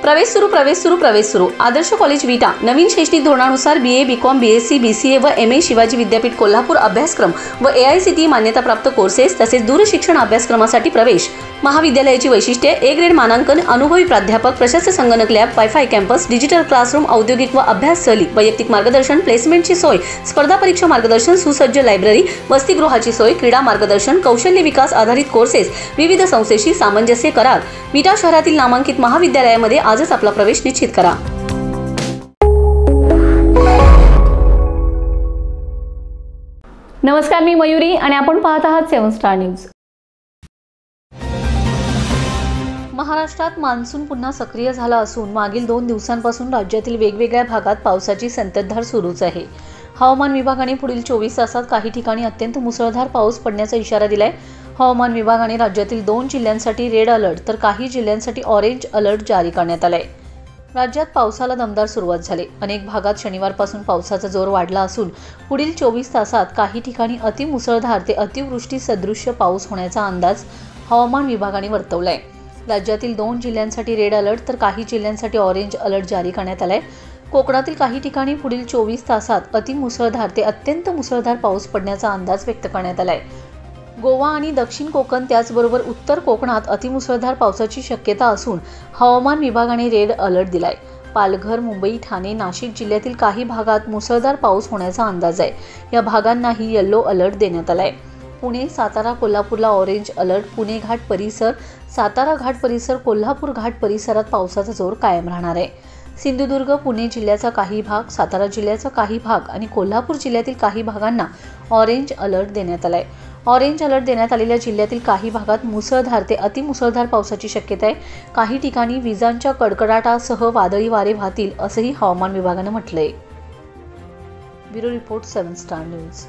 प्रवेश सुरू आदर्श कॉलेज विटा नवीन शैक्षणिक धोरणानुसार BA BCom BSc BCA व MA शिवाजी विद्यापीठ कोल्हापूर अभ्यासक्रम व AICTE मान्यताप्राप्त कोर्सेस तसेच दूरशिक्षण अभ्यासक्रमासाठी प्रवेश। महाविद्यालयाची वैशिष्ट्ये A ग्रेड मानांकन, अनुभवी प्राध्यापक, प्रशस्त संगणक lab, wifi campus, digital classroom, औद्योगिक व अभ्यास सहली, वैयक्तिक मार्गदर्शन, प्लेसमेंटची सोय, स्पर्धा परीक्षा मार्गदर्शन, सुसज्ज लायब्ररी, वसतिगृहाची सोय, क्रीडा मार्गदर्शन, कौशल्य विकास आधारित कोर्सेस, विविध संस्थेशी सामंजस्य करार। विटा शहरातील नामांकित महाविद्यालयामध्ये आजच आपला प्रवेश निश्चित करा। नमस्कार, मी मयुरी आणि आपण पाहत आहात 7 स्टार न्यूज। महाराष्ट्रात मान्सून पुन्हा सक्रिय झाला असून मागील 2 दिवसांपासून राज्यातील वेगवेगळ्या भागात पावसाची संततधार सुरूच आहे। हवामान विभागाने पुढील 24 तासात काही ठिकाणी अत्यंत मुसळधार पाऊस पडण्याचा इशारा दिलाय। हवामान विभागाने राज्यातील 2 जिल्ह्यांसाठी रेड अलर्ट तर काही जिल्ह्यांसाठी ऑरेंज अलर्ट जारी करण्यात आलाय। राज्यात पावसाला दमदार सुरुवात झाली। अनेक भागात शनिवारपासून पावसाचा जोर वाढला असून पुढील 24 तासात काही ठिकाणी अतिमुसळधार ते अतिवृष्टी सदृश्य पाऊस होण्याचा अंदाज हवामान विभागाने वर्तवलाय। राज्यातील 2 जिल्ह्यांसाठी रेड अलर्ट तर काही जिल्ह्यांसाठी ऑरेंज अलर्ट जारी करण्यात आलाय। कोकणातील काही ठिकाणी पुढील 24 तासात अतिमुसळधार ते अत्यंत मुसळधार पाऊस पडण्याचा अंदाज व्यक्त करण्यात आलाय। गोवा आणि दक्षिण कोकण त्याचबरोबर उत्तर कोकणात अतिमुसळधार पावसाची शक्यता असून हवामान विभागाने रेड अलर्ट दिलाय। पालघर, मुंबई, ठाणे, नाशिक जिल्ह्यातील काही भागात मुसळधार पाऊस होण्याचा अंदाज आहे। या भागांनाही येलो अलर्ट देण्यात आलाय। पुणे, सातारा, कोल्हापूरला ऑरेंज अलर्ट, पुणे घाट परिसर, सातारा घाट परिसर, कोल्हापूर घाट परिसरात पावसाचा जोर कायम राहणार आहे। सिंधुदुर्ग, पुणे जिल्ह्याचा काही भाग, सातारा जिल्ह्याचा काही भाग आणि कोल्हापूर जिल्ह्यातील काही भागांना ऑरेंज अलर्ट देण्यात आलाय। ऑरेंज अलर्ट देण्यात आलेल्या जिल्ह्यातील काही भागात मुसळधार ते अतिमुसळधार पावसाची शक्यता आहे। काही ठिकाणी विजांच्या कडकडाटासह वादळी वारे वाहतील असंही हवामान विभागाने म्हटलंय। Bureau report 7 star news.